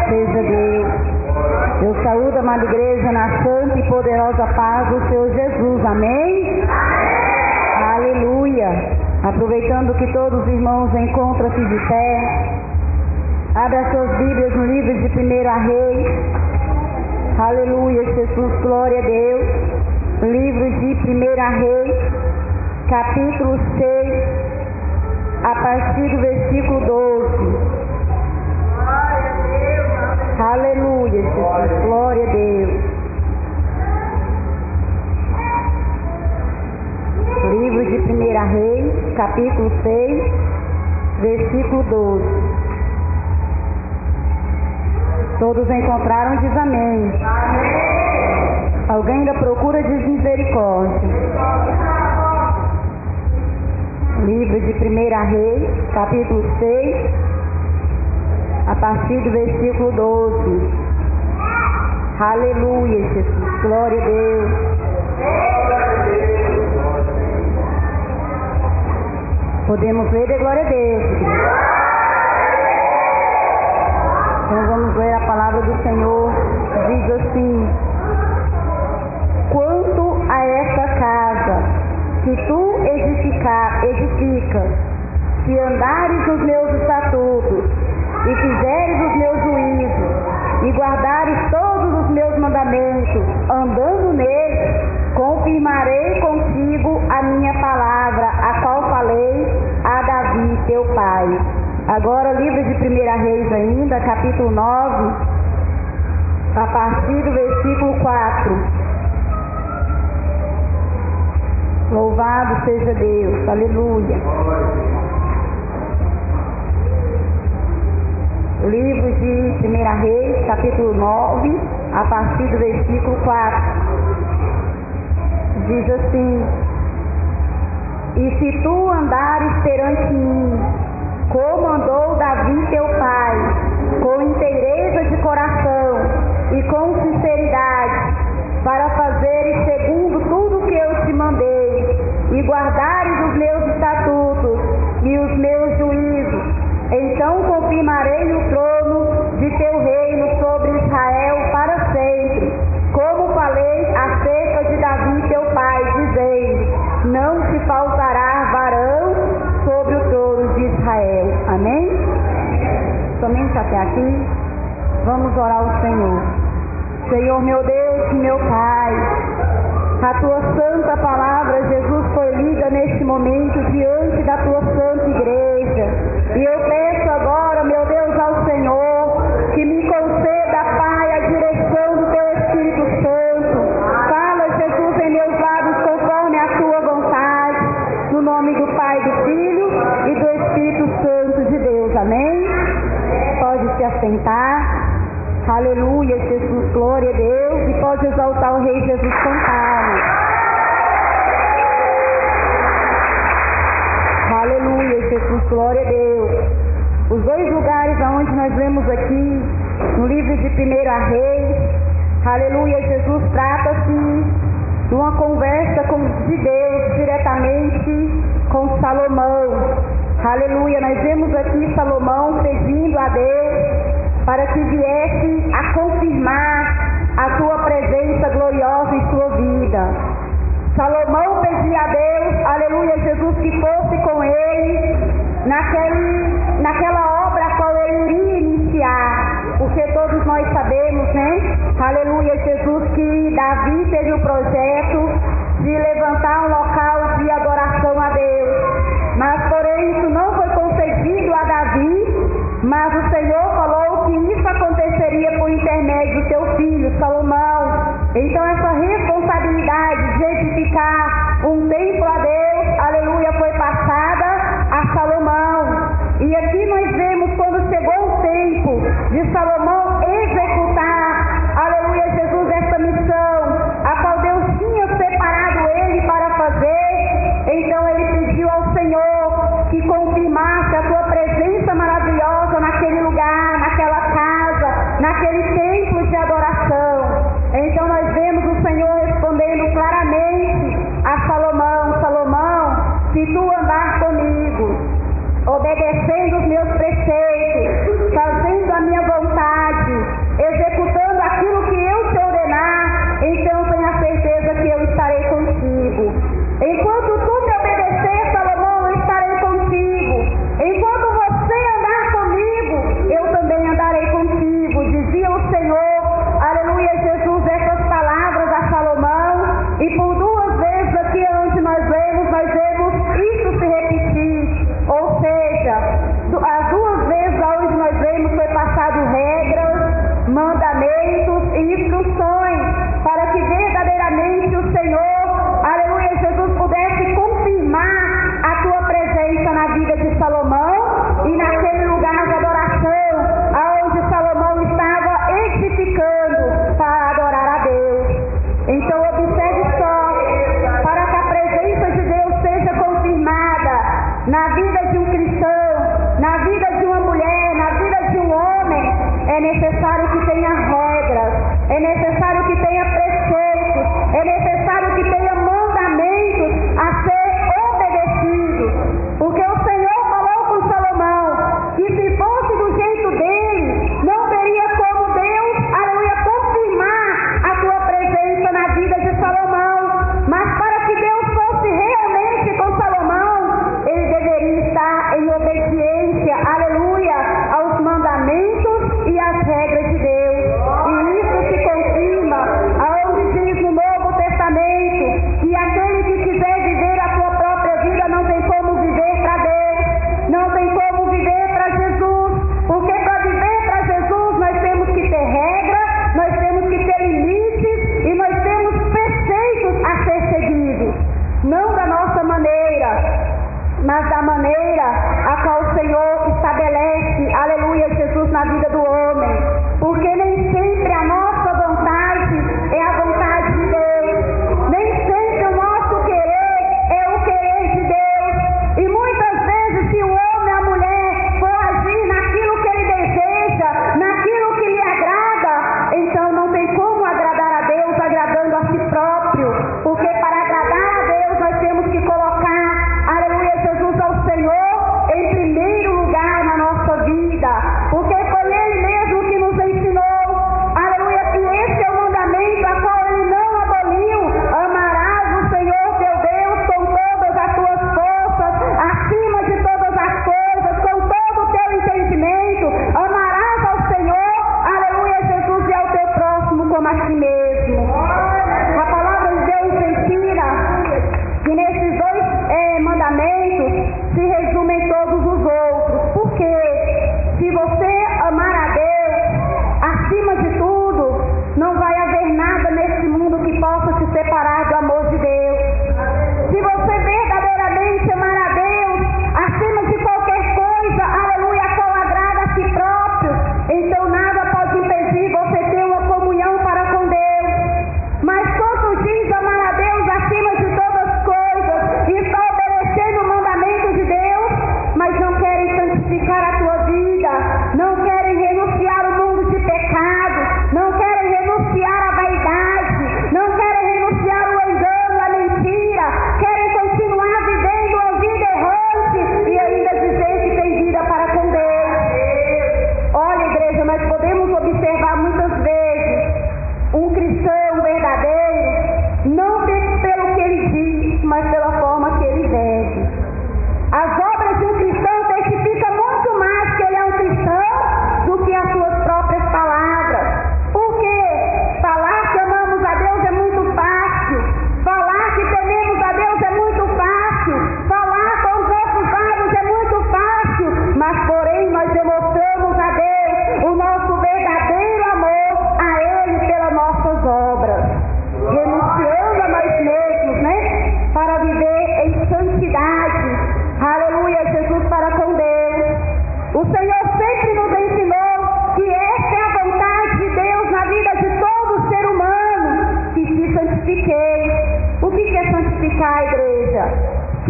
seja Deus. Eu saúdo, amada igreja, na santa e poderosa paz do Senhor Jesus. Amém? Aleluia. Aproveitando que todos os irmãos encontram-se de pé, abra suas Bíblias no livro de 1 Reis. Aleluia, Jesus, glória a Deus. Livro de 1 Reis, capítulo 6, a partir do versículo 12. Aleluia, Jesus, glória a Deus. Livro de 1 Reis, capítulo 6, versículo 12. Todos encontraram, diz amém. Alguém ainda procura, diz misericórdia. Livro de 1 Reis, capítulo 6, a partir do versículo 12. Aleluia, Jesus, glória a Deus. Podemos ler de glória a Deus. Então vamos ler a palavra do Senhor. Diz assim: quanto a esta casa que tu edificas, se andares nos meus estatutos, e fizeres os meus juízos, e guardares todos os meus mandamentos, andando neles, confirmarei contigo a minha palavra, a qual falei a Davi, teu pai. Agora, livro de 1 Reis ainda, capítulo 9, a partir do versículo 4. Louvado seja Deus, aleluia. Livro de 1 Reis, capítulo 9, a partir do versículo 4. Diz assim: e se tu andares perante mim, como andou Davi teu pai, com inteireza de coração e com sinceridade, para fazeres segundo tudo que eu te mandei, e guardares os meus estatutos e os meus juízos, então confirmarei o trono de teu reino sobre Israel para sempre, como falei acerca de Davi teu pai, dizendo: não te faltará varão sobre o trono de Israel. Amém? Somente até aqui. Vamos orar ao Senhor. Senhor, meu Deus e meu Pai, a tua santa palavra, Jesus, foi lida neste momento diante da tua santa igreja. E eu peço agora, meu Deus, ao Senhor, que me conceda, Pai, a direção do teu Espírito Santo. Fala, Jesus, em meus lábios conforme a tua vontade, no nome do Pai, do Filho e do Espírito Santo de Deus. Amém? Pode se assentar. Aleluia, Jesus, glória a Deus. E pode exaltar o Rei Jesus cantado. Aleluia, Jesus, glória a Deus. Os dois lugares aonde nós lemos aqui, no livro de 1 Reis, aleluia, Jesus trata-se de uma conversa de Deus diretamente com Salomão. Aleluia, nós vemos aqui Salomão pedindo a Deus para que viesse a confirmar a sua presença gloriosa em sua vida. Salomão pedia a Deus, aleluia, Jesus, que fosse com ele naquela obra a qual ele iria iniciar, porque todos nós sabemos, né? Aleluia, Jesus, que Davi teve o projeto de levantar um local de adoração a Deus, mas porém isso não foi concedido a Davi, mas o Senhor falou que isso aconteceria por intermédio do teu filho, Salomão. Então essa responsabilidade de edificar um templo a Deus, aleluia, foi passada a Salomão. E aqui nós vemos quando chegou o tempo de Salomão executar, aleluia, Jesus, essa missão, a qual Deus tinha separado ele para fazer. Então ele pediu ao Senhor que confirmasse a sua presença maravilhosa naquele lugar, naquela casa, naquele templo de adoração. Então nós vemos o Senhor respondendo claramente a Salomão: Salomão, se tu andar comigo, obedecendo os meus preceitos, fazendo a minha vontade,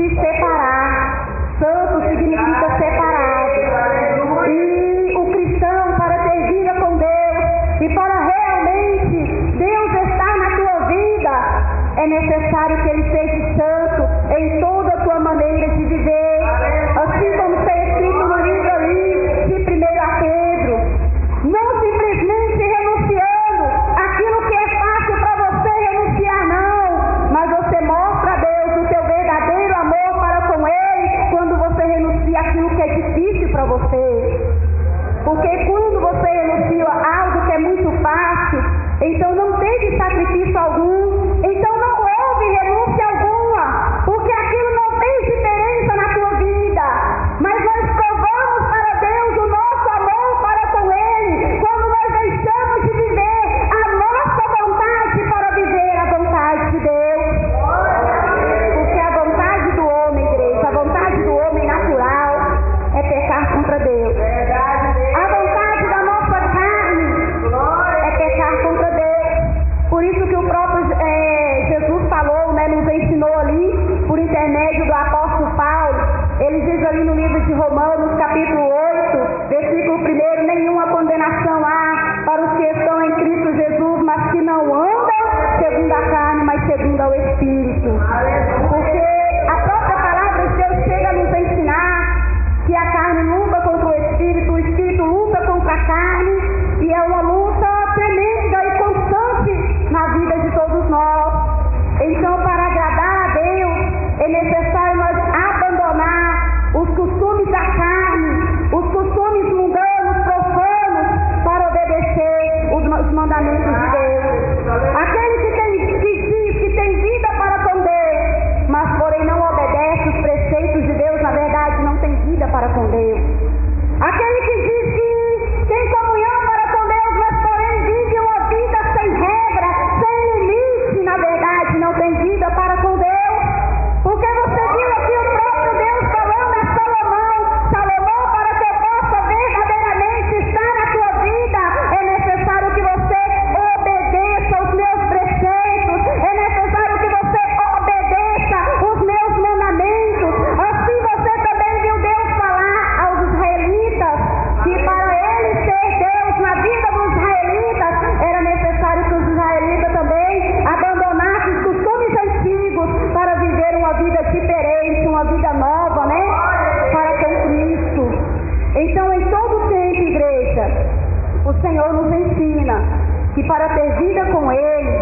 de separar. Santo significa separado. E o cristão, para ter vida com Deus e para realmente Deus estar na tua vida, é necessário que Ele seja santo em toda a tua maneira de viver. Assim como está escrito no livro ali de 1 Pedro, não simplesmente renunciando aquilo que é fácil para você renunciar, não, mas você mostra a Deus o teu verdadeiro amor para com Ele quando você renuncia aquilo que é difícil para você. Porque quando você renuncia algo que é muito fácil, então não teve sacrifício algum, então não houve renúncia alguma, porque aquilo não fez diferença na tua vida. Mas nós provamos para Deus o nosso amor para com Ele quando nós deixamos de viver a nossa vontade para viver a vontade de Deus. Porque a vontade do homem, igreja, a vontade do homem natural é pecar contra Deus. A vontade da nossa carne é pecar contra Deus. Por isso que o próprio Jesus falou, nos ensinou ali, por intermédio do apóstolo Paulo. Ele diz ali no livro de Romanos, capítulo 8, versículo 1, nenhuma condenação há para os que estão em Cristo Jesus, mas que não andam segundo a carne, mas segundo ao Espírito. Porque a própria palavra de Deus chega a nos ensinar que a carne luta contra o Espírito luta contra a carne, e é uma luta tremenda e constante na vida de todos nós. Então, para agradar a Deus, é necessário nós abandonar os costumes da carne, os costumes mundanos, profanos, para obedecer os mandamentos de Deus. Aquele que diz que tem vida para com Deus, mas porém não obedece os preceitos de Deus, na verdade não tem vida para com Deus. Aquele que diz que tem comunhão para com Deus, mas porém vive uma vida sem regra, sem limite, na verdade não tem vida para com Deus. Porque você viu aqui o próprio Deus falando a Salomão, para que eu possa verdadeiramente estar na tua vida, é necessário que você obedeça os meus preceitos, é necessário que você obedeça os meus mandamentos. Assim você também viu Deus falar aos israelitas que para ele ser Deus na vida dos israelitas, era necessário que os israelitas também abandonassem os costumes antigos para viver uma vida diferente, uma vida nova, para com Cristo. Então, em todo tempo, igreja, o Senhor nos ensina que para ter vida com Ele,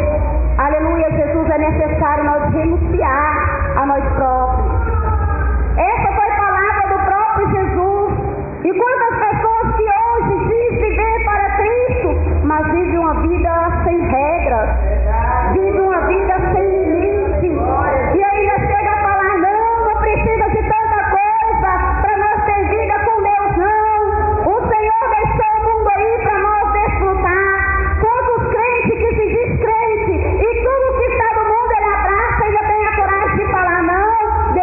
aleluia, Jesus, é necessário nós renunciar a nós próprios. Essa foi a palavra do próprio Jesus. E quantas pessoas que hoje dizem viver para Cristo, mas vivem uma vida sem regras, vivem uma vida sem limite, e ainda chega a falar, não precisa de tanta coisa para nós ter vida com Deus, não. O Senhor deixou o mundo aí para nós desfrutar. Quantos crentes que se diz crente, e tudo que está no mundo ele abraça, ainda tem a coragem de falar, não,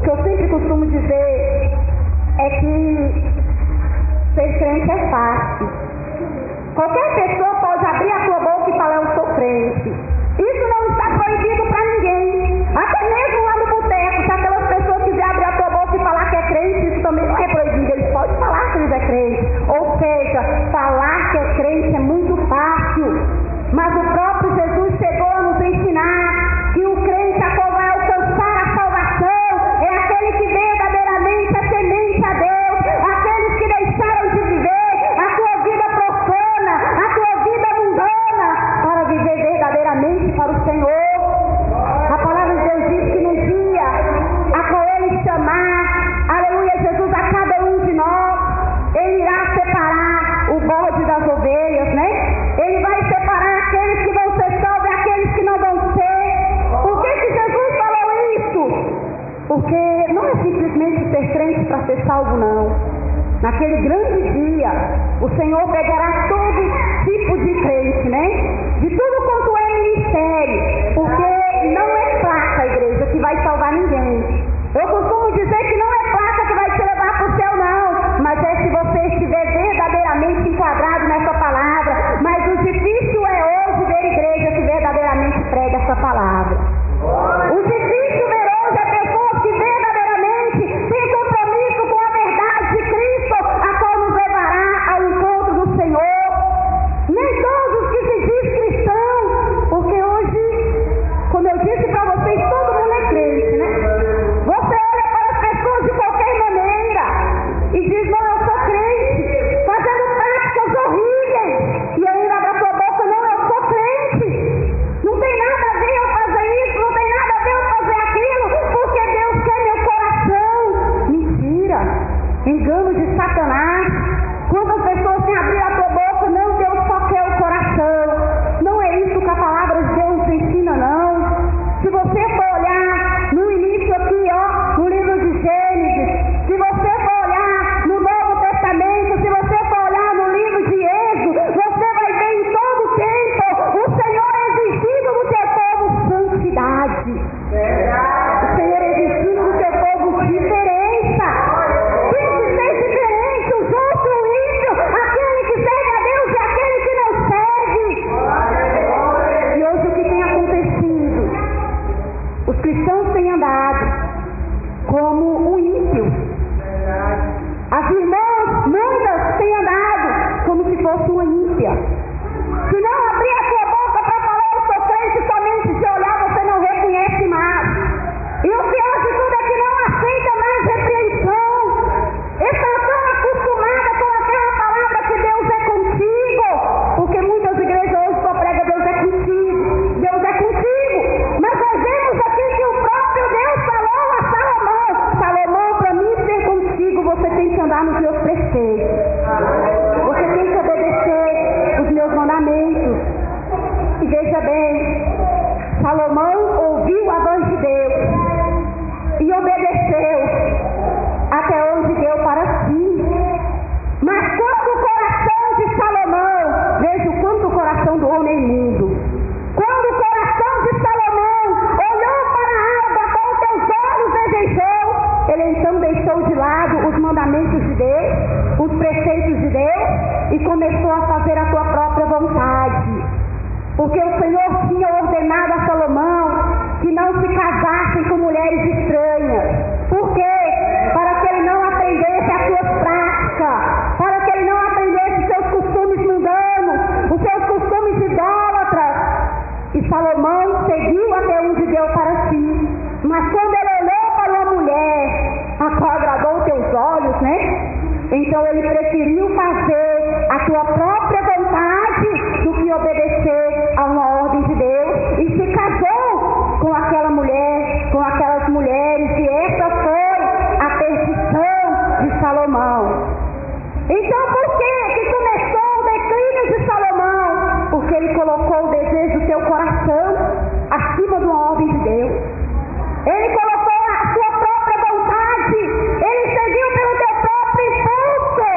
que eu sempre costumo dizer é que ser crente é fácil. Qualquer pessoa pode abrir a sua boca e falar: eu sou crente. Isso não está proibido para ninguém. Até mesmo lá no boteco, se aquelas pessoas quiserem abrir a sua boca e falar que é crente, isso também não é proibido. Eles podem falar que eles é crente. Ou seja, falar que é crente é muito fácil. Mas o próprio Jesus chegou a nos ensinar que o crente a qual vai alcançar a salvação é aquele que verdadeiramente é temente a Deus, aqueles que deixaram de viver a sua vida profana, a sua vida mundana, para viver verdadeiramente para o Senhor. A palavra de Deus diz que no dia a qual Ele chamar, aleluia, Jesus, a cada um de nós, Ele irá separar o bode das ovelhas, né? Ele vai separar aqueles que vão ser salvos e aqueles que não vão ser. Por que Jesus falou isso? Porque não é simplesmente ser crente para ser salvo, não. Naquele grande dia, o Senhor pegará todo tipo de crente, né? De tudo quanto é ministério. Porque não é placa, igreja, que vai salvar ninguém. Eu costumo dizer que não é placa que vai te levar para o céu, não. Mas é se você estiver verdadeiramente enquadrado nessa palavra. Mas o difícil é hoje ver igreja que verdadeiramente prega essa palavra. O difícil ver hoje é pessoas que verdadeiramente têm compromisso com a verdade de Cristo, a qual nos levará ao encontro do Senhor. Nem todos que se diz cristão, porque hoje, como eu disse para vocês, todo mundo é crente, né? Você olha para as pessoas de qualquer maneira e diz: não, eu sou crente, fazendo práticas horríveis, e ainda abre a sua boca: não, eu sou crente. Não tem nada a ver eu fazer isso, não tem nada a ver eu fazer aquilo, porque Deus quer meu coração. Mentira, engano de Satanás. Quantas pessoas têm abrido a tua boca: não, Deus só quer o coração. Não é isso que a palavra de Deus nos ensina, não. Se você for olhar no início aqui, ó, no livro de Gênesis, se você for olhar no Novo Testamento, se você for olhar no livro de Êxodo, você vai ver em todo o tempo o Senhor exigindo do teu povo santidade. O Senhor exigindo do teu povo diferença. Tem que ser diferente, o justo, o ímpio, aquele que serve a Deus e aquele que não serve. E hoje o que tem acontecido? Os cristãos têm andado como o ímpio. As irmãs, muitas, têm andado como se fosse uma ímpia. Se não abrir a sua boca para falar eu sou crente, somente se olhar você não reconhece mais. E o pior de tudo é que não aceita mais repreensão. Está tão acostumada com aquela palavra que Deus é contigo. Porque muitas igrejas hoje só pregam Deus é contigo, Deus é contigo. Mas nós vemos aqui que o próprio Deus falou a Salomão: Salomão, para mim ser contigo, você tem que andar nos meus preceitos. Você tem que obedecer os meus mandamentos. E veja bem, Salomão ouviu a voz de Deus e obedeceu até onde deu para si. Mas quando o coração de Salomão, veja o quanto o coração do homem é imundo. Quando o coração de Salomão olhou para a água com teus olhos desejou, ele então deixou de lado os mandamentos de Deus, os preceitos de Deus, e começou a fazer a sua própria vontade. Porque o Senhor tinha ordenado a Salomão que não se casassem com mulheres estranhas. Por quê? Para que ele não aprendesse as suas práticas, para que ele não aprendesse os seus costumes mundanos, os seus costumes idólatras. E Salomão seguiu até onde deu para si. Mas quando ele olhou para uma mulher a qual agradou teus olhos, né? Então ele preferiu fazer a sua própria vontade do que obedecer a uma ordem de Deus, e se casou com aquela mulher, com aquelas mulheres, e essa foi a perdição de Salomão. Então por que começou o declínio de Salomão? Porque ele colocou o desejo do seu coração acima de uma ordem de Deus. Ele colocou a sua própria vontade, ele seguiu pelo teu próprio impulso,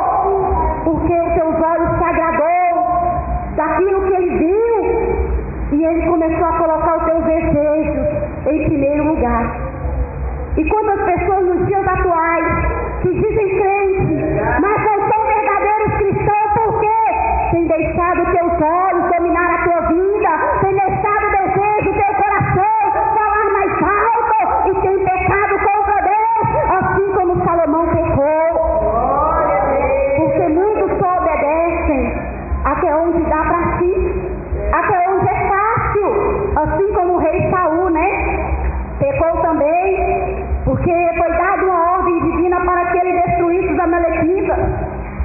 porque os seus olhos se agradou daquilo que ele viu, e ele começou a colocar os seus desejos em primeiro lugar. E quantas pessoas onde dá para si, até onde é fácil, assim como o rei Saul, né? Pecou também, porque foi dada uma ordem divina para que ele destruísse os amalequitas.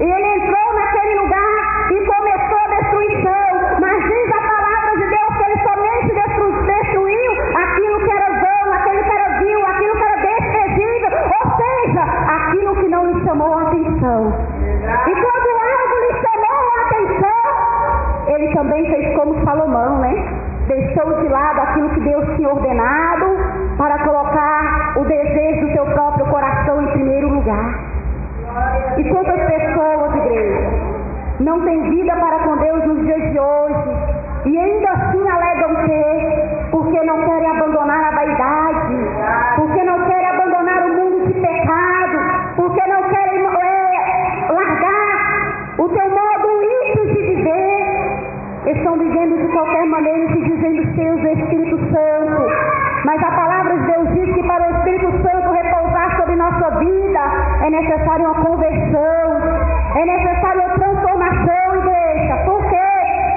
E ele entrou naquele lugar e começou a destruição. Mas diz a palavra de Deus que ele somente destruiu aquilo que era vão, aquilo que era vil, aquilo que era desprezível, ou seja, aquilo que não lhe chamou a atenção. E quando algo lhe chamou a atenção, ele também fez como Salomão, né? Deixou de lado aquilo que Deus tinha ordenado para colocar o desejo do seu próprio coração em primeiro lugar. E quantas pessoas, igreja, não têm vida para com Deus nos dias de hoje e ainda assim alegam ter, porque não querem abandonar a vaidade, porque não querem abandonar o mundo de pecado, porque não querem largar o seu modo ímpio de viver. Estão vivendo de qualquer maneira e se dizendo cheios do Espírito Santo. Mas a palavra de Deus diz que para o Espírito Santo repousar sobre nossa vida é necessário uma conversão, é necessário uma transformação, igreja. Porque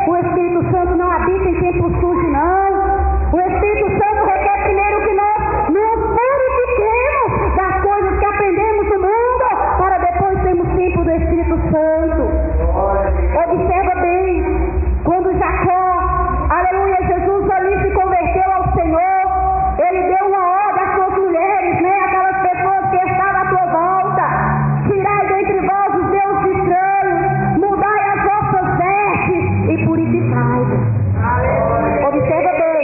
o Espírito Santo não habita em tempo sujo, não. O Espírito Santo requer primeiro que nós nos purifiquemos das coisas que aprendemos no mundo, para depois termos tempo do Espírito Santo. Observa bem, quando Jacó, aleluia, Jesus ali se converteu ao Senhor, ele deu uma ordem às suas mulheres, né, aquelas pessoas que estavam à tua volta: tirai dentre vós os deuses estranhos, mudai as vossas vestes e purificai-vos. Observa bem,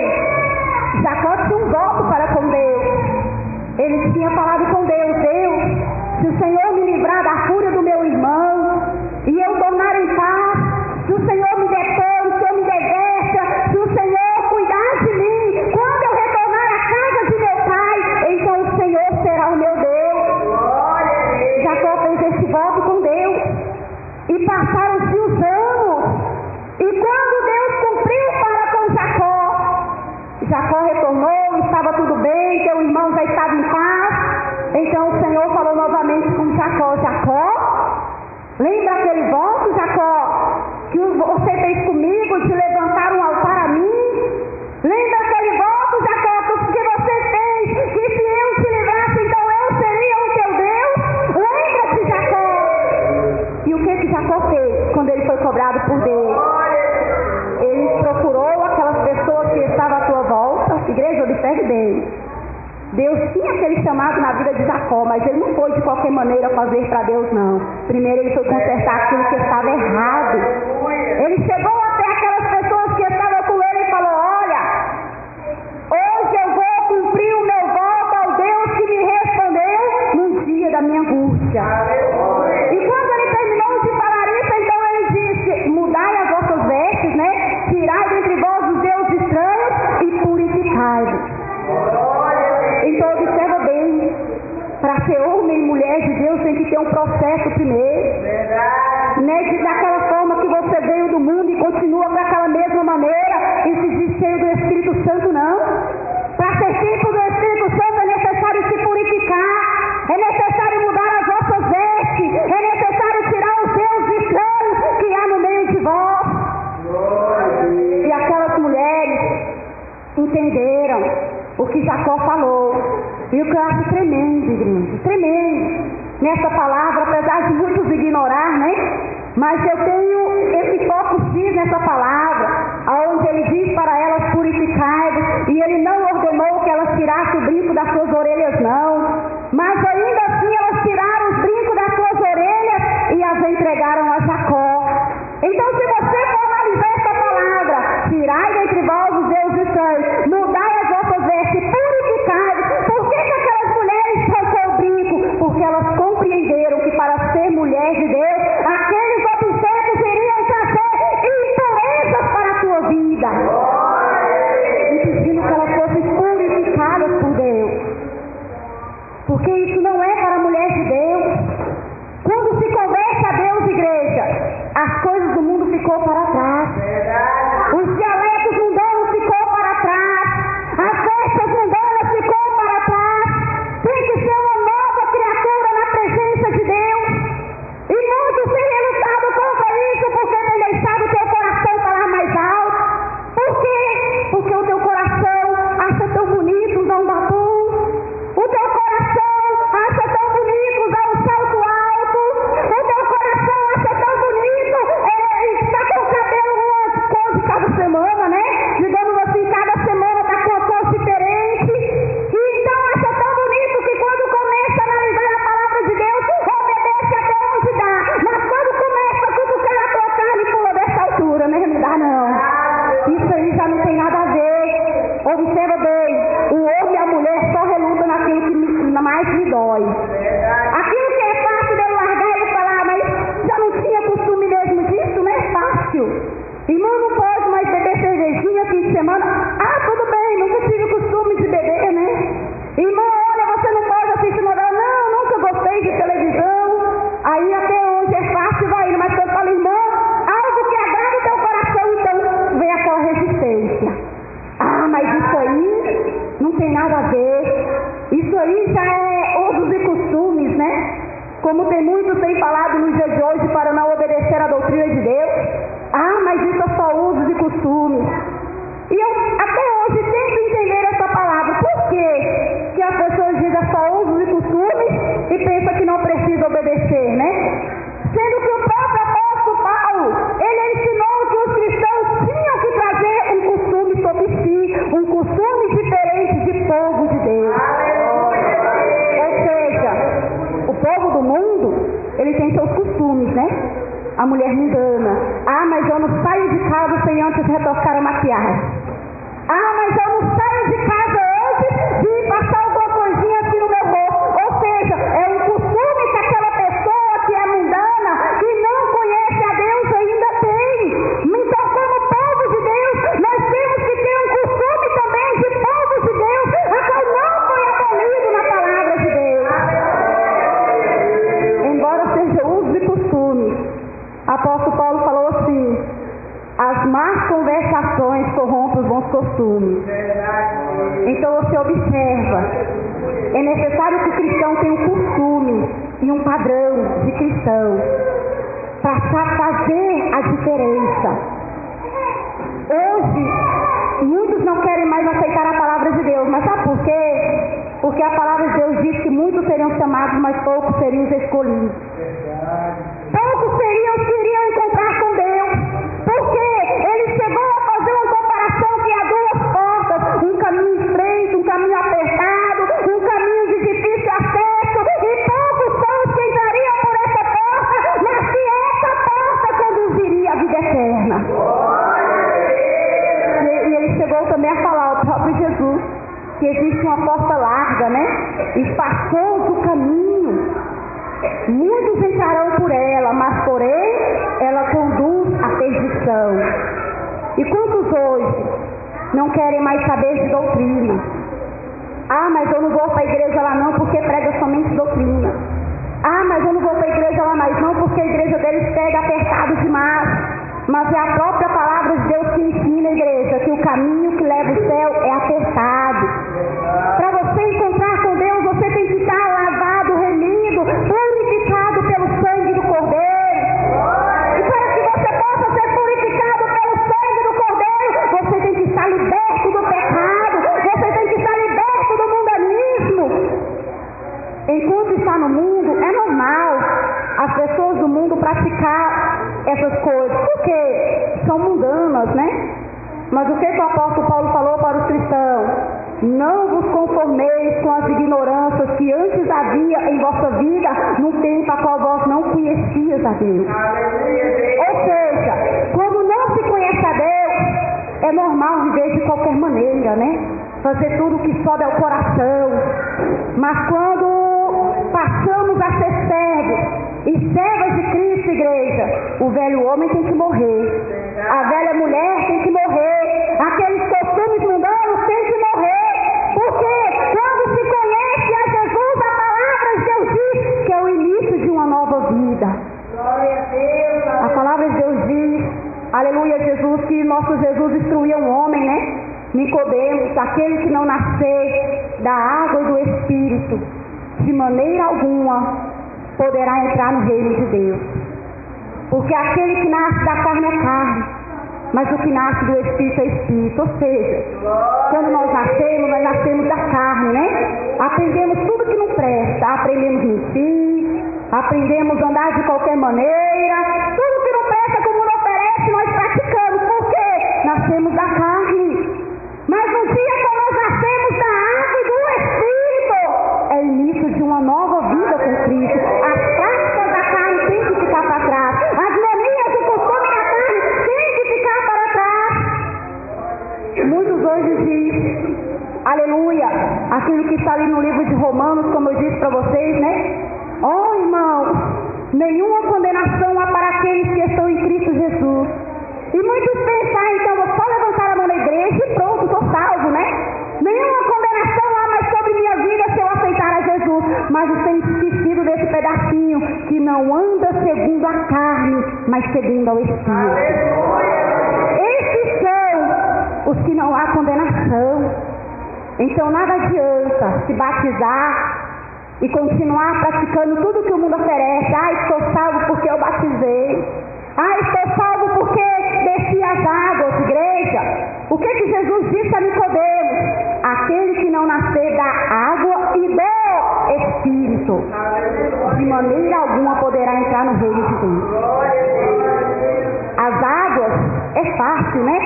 Jacó tinha um voto para com Deus. Ele tinha falado com Deus: Deus, se o Senhor me livrar da fúria do meu irmão e eu tornar em paz, se o Senhor me der pão, se eu me der veste, se o Senhor cuidar de mim, quando eu retornar à casa de meu pai, então o Senhor será o meu Deus. Jacó fez esse voto com Deus. E passaram-se os anos. E quando Deus cumpriu para com Jacó retornou, estava tudo bem, seu irmão já estava em paz. Então o Senhor falou novamente com Jacó: Jacó, lembra aquele voto, Jacó, que você fez comigo de levantar um altar a mim? Lembra aquele voto, Jacó, que você fez, que se eu te livrasse, então eu seria o teu Deus? Lembra-se, Jacó. E o que Jacó fez quando ele foi cobrado por Deus? Ele procurou aquelas pessoas que estavam à sua volta. Igreja, observe bem. Deus tinha aquele chamado na vida de Jacó, mas ele não foi de qualquer maneira fazer para Deus, não. Primeiro ele foi consertar aquilo que estava errado. Ele chegou até aquelas pessoas que estavam com ele e falou: olha, hoje eu vou cumprir o meu voto ao Deus que me respondeu no dia da minha angústia. E quando ele terminou de falar isso, então ele disse: mudai as vossas vestes, né? Tirai dentre vós os deuses estranhos e purificai-vos. Então observa bem, para ser homem e mulher de Deus tem que ter um processo primeiro. Né? Daquela forma que você veio do mundo e continua daquela mesma maneira e se diz cheio do Espírito Santo, não. Para ser tempo do Espírito Santo é necessário se purificar, é necessário mudar as vossas vestes, é necessário tirar os deuses estranhos que há no meio de vós. E aquelas mulheres entenderam o que Jacó falou. E o que eu acho tremendo, igreja, tremendo, nessa palavra, apesar de muitos ignorar, né? Mas eu tenho esse foco X nessa palavra, onde ele diz para elas: purificai-vos, e ele não ordenou que elas tirassem o brinco das suas orelhas, não. Mas ainda assim elas tiraram os brincos das suas orelhas e as entregaram a Jacó. Então, se você for analisar essa palavra: tirai dentre vós os deuses estranhos, mudai as vossas vestes, purificai-vos. Por que aquelas mulheres trocou o brinco? Porque elas compreenderam que para ser mulher de Deus, aqueles objetos iriam trazer de semana, tudo bem, nunca tive o costume de beber, né? Irmã, olha, você não pode assistir novela. Não, nunca gostei de televisão. Aí até hoje é fácil, vai indo, mas quando fala, irmã, algo que agrada o teu coração, então vem aquela resistência. Mas isso aí não tem nada a ver. Isso aí já é usos e costumes, né? Como tem muitos têm falado nos dias de hoje para não obedecer à doutrina de Deus. Mas isso é só usos e costumes. E eu até hoje tento entender essa palavra. Por quê? Que as pessoas dizem só usos e costumes e pensam que não precisa obedecer, né? Sendo que o próprio apóstolo Paulo, ele ensinou que os cristãos tinham que trazer um costume sobre si, um costume diferente de povo de Deus. Ou seja, o povo do mundo, ele tem seus costumes, né? A mulher mundana. Mas eu não saio de casa sem antes retocar a maquiagem. Mas eu não saio de casa hoje de passar alguma coisinha aqui no meu rosto. Ou seja, é um costume que aquela pessoa que é mundana, que não conhece a Deus, ainda tem. Então, como povo de Deus, nós temos que ter um costume também de povo de Deus, a qual não foi abolido na palavra de Deus. Embora seja uso e costume, apóstolo Paulo falou assim: as más conversações corrompem os bons costumes. Então você observa, é necessário que o cristão tenha um costume e um padrão de cristão para fazer a diferença. Hoje, muitos não querem mais aceitar a palavra de Deus, mas sabe por quê? Porque a palavra de Deus diz que muitos seriam chamados, mas poucos seriam os escolhidos. Poucos seriam os que iriam encontrar com Deus. Porque ele chegou a fazer uma comparação que há duas portas, um caminho estreito, um caminho apertado, um caminho de difícil acesso, e poucos são os que entrariam por essa porta, mas que essa porta conduziria à vida eterna. E ele chegou também a falar, o próprio Jesus, que existe uma porta larga, né? Espaçoso o caminho. Muitos entrarão por ela, mas porém ela conduz à perdição. E quantos hoje não querem mais saber de doutrina? Mas eu não vou para a igreja lá não porque prega somente doutrina. Mas eu não vou para a igreja lá mais não porque a igreja deles pega apertado demais. Mas é a própria palavra de Deus que ensina a igreja que o caminho que leva ao céu é apertado. Para você encontrar com Deus, você tem que estar lavado, remido, purificado pelo sangue do Cordeiro. E para que você possa ser purificado pelo sangue do Cordeiro, você tem que estar liberto do pecado, você tem que estar liberto do mundanismo. Enquanto está no mundo, é normal as pessoas do mundo praticar essas coisas, porque são mundanas, né? Mas o que o apóstolo Paulo falou para os cristãos? Não vos conformeis com as ignorâncias que antes havia em vossa vida, no tempo a qual vós não conhecias a Deus. Ou seja, quando não se conhece a Deus, é normal viver de qualquer maneira, né? Fazer tudo o que sobe ao coração. Mas quando passamos a ser servos e servas de Cristo, igreja, o velho homem tem que morrer, a velha mulher tem que morrer, aqueles costumes mundanos têm que morrer, porque quando se conhece a Jesus, a palavra de Deus diz que é o início de uma nova vida. A palavra de Deus diz, aleluia, Jesus, que nosso Jesus instruía um homem, né? Nicodemos, aquele que não nascer da água e do Espírito, de maneira alguma poderá entrar no reino de Deus. Porque aquele que nasce da carne é carne, mas o que nasce do Espírito é Espírito. Ou seja, quando nós nascemos da carne, né? Aprendemos tudo que não presta, aprendemos mentir, aprendemos a andar de qualquer maneira, tudo que não presta, como não oferece, nós praticamos. Por quê? Nascemos da carne. Mas no dia que nós nascemos da água e do Espírito, é o início de uma nova vida com Cristo. As práticas da carne têm que ficar para trás. As manias, o costume da carne têm que ficar para trás. Muitos hoje dizem, aleluia, aquilo que está ali no livro de Romanos, como eu disse para vocês, né? Irmãos, nenhuma condenação há para aqueles que estão em Cristo Jesus. E muitos pensam, então, vou só levantar a mão na igreja não anda segundo a carne, mas segundo ao Espírito. Esses são os que não há condenação. Então nada adianta se batizar e continuar praticando tudo que o mundo oferece. Estou salvo porque eu batizei. Estou salvo porque desci as águas, igreja. O que Jesus disse a Nicodemos? Aquele que não nascer da água e do Espírito, de maneira alguma poderá entrar no reino de Deus. As águas é fácil, né?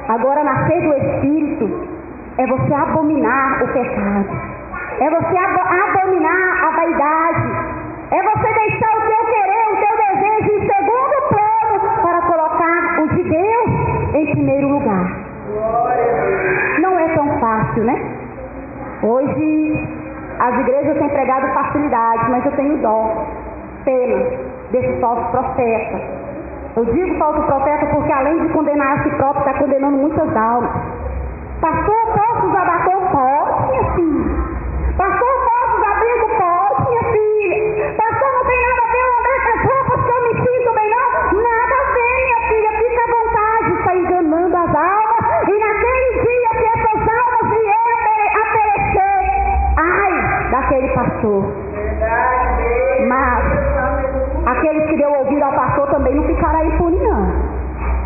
Agora nascer do Espírito é você abominar o pecado. É você abominar a vaidade. É você deixar o teu querer, o teu desejo em segundo plano para colocar o de Deus em primeiro lugar. Não é tão fácil, né? Hoje as igrejas têm pregado facilidade, mas eu tenho dó, pena desse falso profeta. Eu digo falso profeta porque além de condenar a si próprio, está condenando muitas almas. Pastor, posso usar batom? Pode, minha filha. Pastor, posso usar brinco? Pode, minha filha. Pastor, não tem nada a ver eu andar com as roupas que eu me sinto bem, não? Nada a ver, minha filha. Fica à vontade. Está enganando as almas. E naquele dia que essas almas vierem a perecer, ai daquele pastor. Mas aqueles que deu ouvido ao pastor também não ficará impune, não.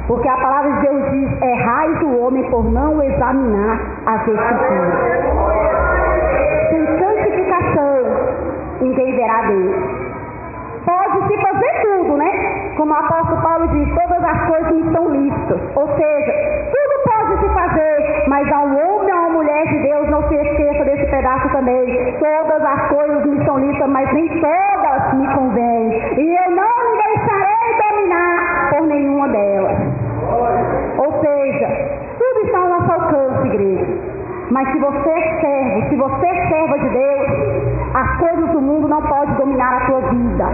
Porque a palavra de Deus diz: errais o homem por não examinar as Escrituras. Sem santificação, ninguém verá Deus. Pode-se fazer tudo, né? Como o apóstolo Paulo diz, todas as coisas me são lícitas. Ou seja, tudo pode se fazer, mas ao homem ou à mulher de Deus, não se esqueça desse pedaço também. Todas as coisas me são lícitas, mas nem todas me convêm. E eu não me deixarei dominar por nenhuma delas. Ou seja, tudo está ao nosso alcance, igreja. Mas se você é servo, se você é serva de Deus, as coisas do mundo não podem dominar a tua vida.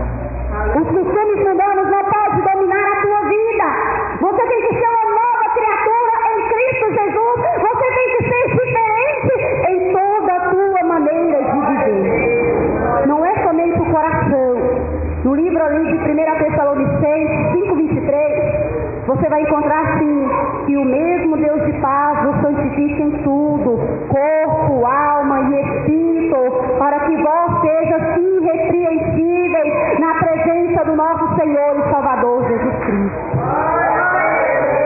Os costumes mundanos não podem dominar a tua vida. Você tem que ser uma nova criatura em Cristo Jesus. Você tem que ser diferente em toda a tua maneira de viver. Não é somente o coração. No livro ali de 1 Tessalonicenses 5:23, você vai encontrar assim, que o mesmo Deus de paz vos santifique em tudo, corpo, alma e espírito, para que vós sejam irrepreensíveis na presença do nosso Senhor e Salvador Jesus Cristo.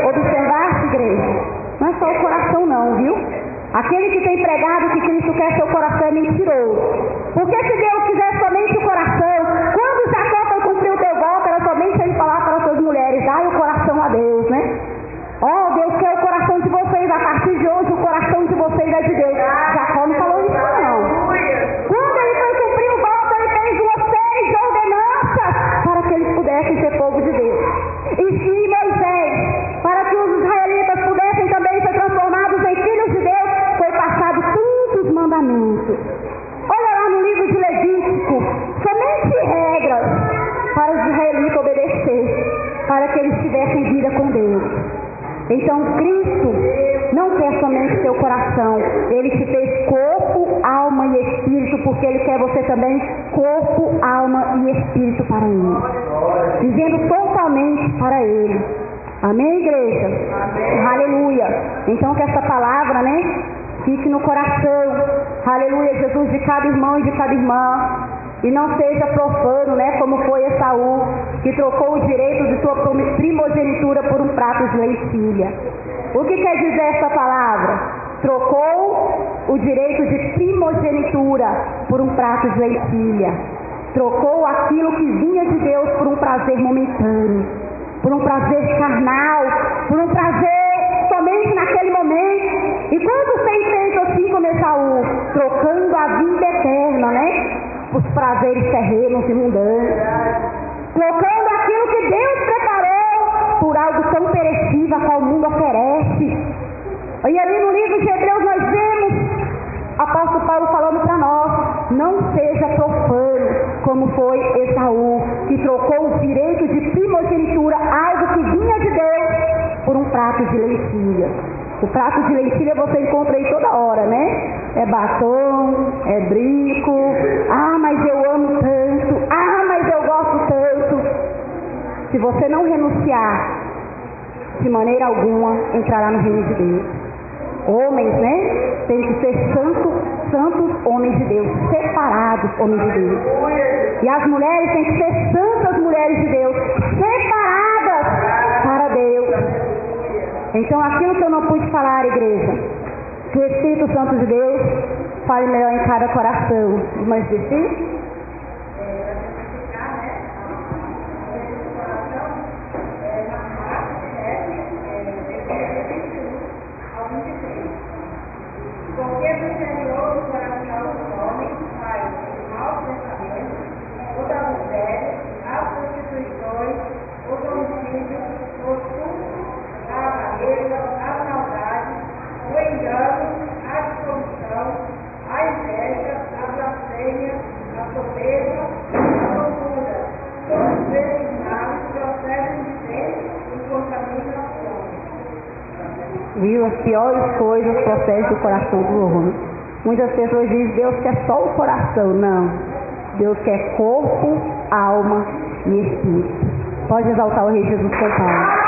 Observar-se, igreja, não é só o coração não, viu? Aquele que tem pregado que Cristo quer seu coração é mentiroso. Porque se Deus quiser somente o coração, quando Jacó foi cumprir o teu voto, era somente ele falar para as suas mulheres: dai o coração a Deus, né? Deus quer o coração de vocês, a partir de hoje o coração de vocês é de Deus. Jacó não falou isso não. Quando ele foi cumprir o voto, ele fez uma série de ordenanças para que eles pudessem ser povo de Deus. E se Moisés, para que os israelitas pudessem também ser transformados em filhos de Deus, foi passado tantos mandamentos. Olha lá no livro de Levítico, somente regras para os israelitas obedecer, para que eles tivessem vida com Deus. Então Cristo não quer somente seu coração, Ele te fez corpo, alma e espírito, porque Ele quer você também corpo, alma e espírito para Ele, vivendo totalmente para Ele. Amém, igreja? Amém. Aleluia. Então que essa palavra, né, fique no coração, aleluia, Jesus, de cada irmão e de cada irmã. E não seja profano, né, como foi Esaú, que trocou o direito de sua primogenitura por um prato de lentilha. O que quer dizer essa palavra? Trocou o direito de primogenitura por um prato de lentilha. Trocou aquilo que vinha de Deus por um prazer momentâneo, por um prazer carnal, por um prazer somente naquele momento. E quantos têm feito assim como Esaú, trocando a vida eterna, né, os prazeres terrenos e mundanos, trocando aquilo que Deus preparou por algo tão perecível qual o mundo oferece. E ali no livro de Hebreus nós vemos o apóstolo Paulo falando para nós: não seja profano como foi Esaú, que trocou o direito de primogenitura, algo que vinha de Deus, por um prato de lentilha. O prato de lentilha você encontra aí toda hora, né? É batom, é brinco. Mas eu amo tanto. Mas eu gosto tanto. Se você não renunciar, de maneira alguma, entrará no reino de Deus. Homens, né? Tem que ser santos homens de Deus, separados homens de Deus. E as mulheres têm que ser santas mulheres de Deus, separadas para Deus. Então, aquilo que eu não pude falar, igreja, que o Espírito Santo de Deus fale melhor em cada coração. Mas disse? Porque do interior do coração dos homens sai maus pensamentos, os adultérios, as prostituições, os homicídios, os furtos, a avareza, a maldade, o engano, a dissolução, a inveja, a blasfêmia, a soberba, a loucura. Todos esses males procedem de Deus e contaminam o homem. Viu? As piores coisas procedem do coração do homem. Muitas pessoas dizem, Deus quer só o coração. Não. Deus quer corpo, alma e espírito. Pode exaltar o Rei Jesus, Pai.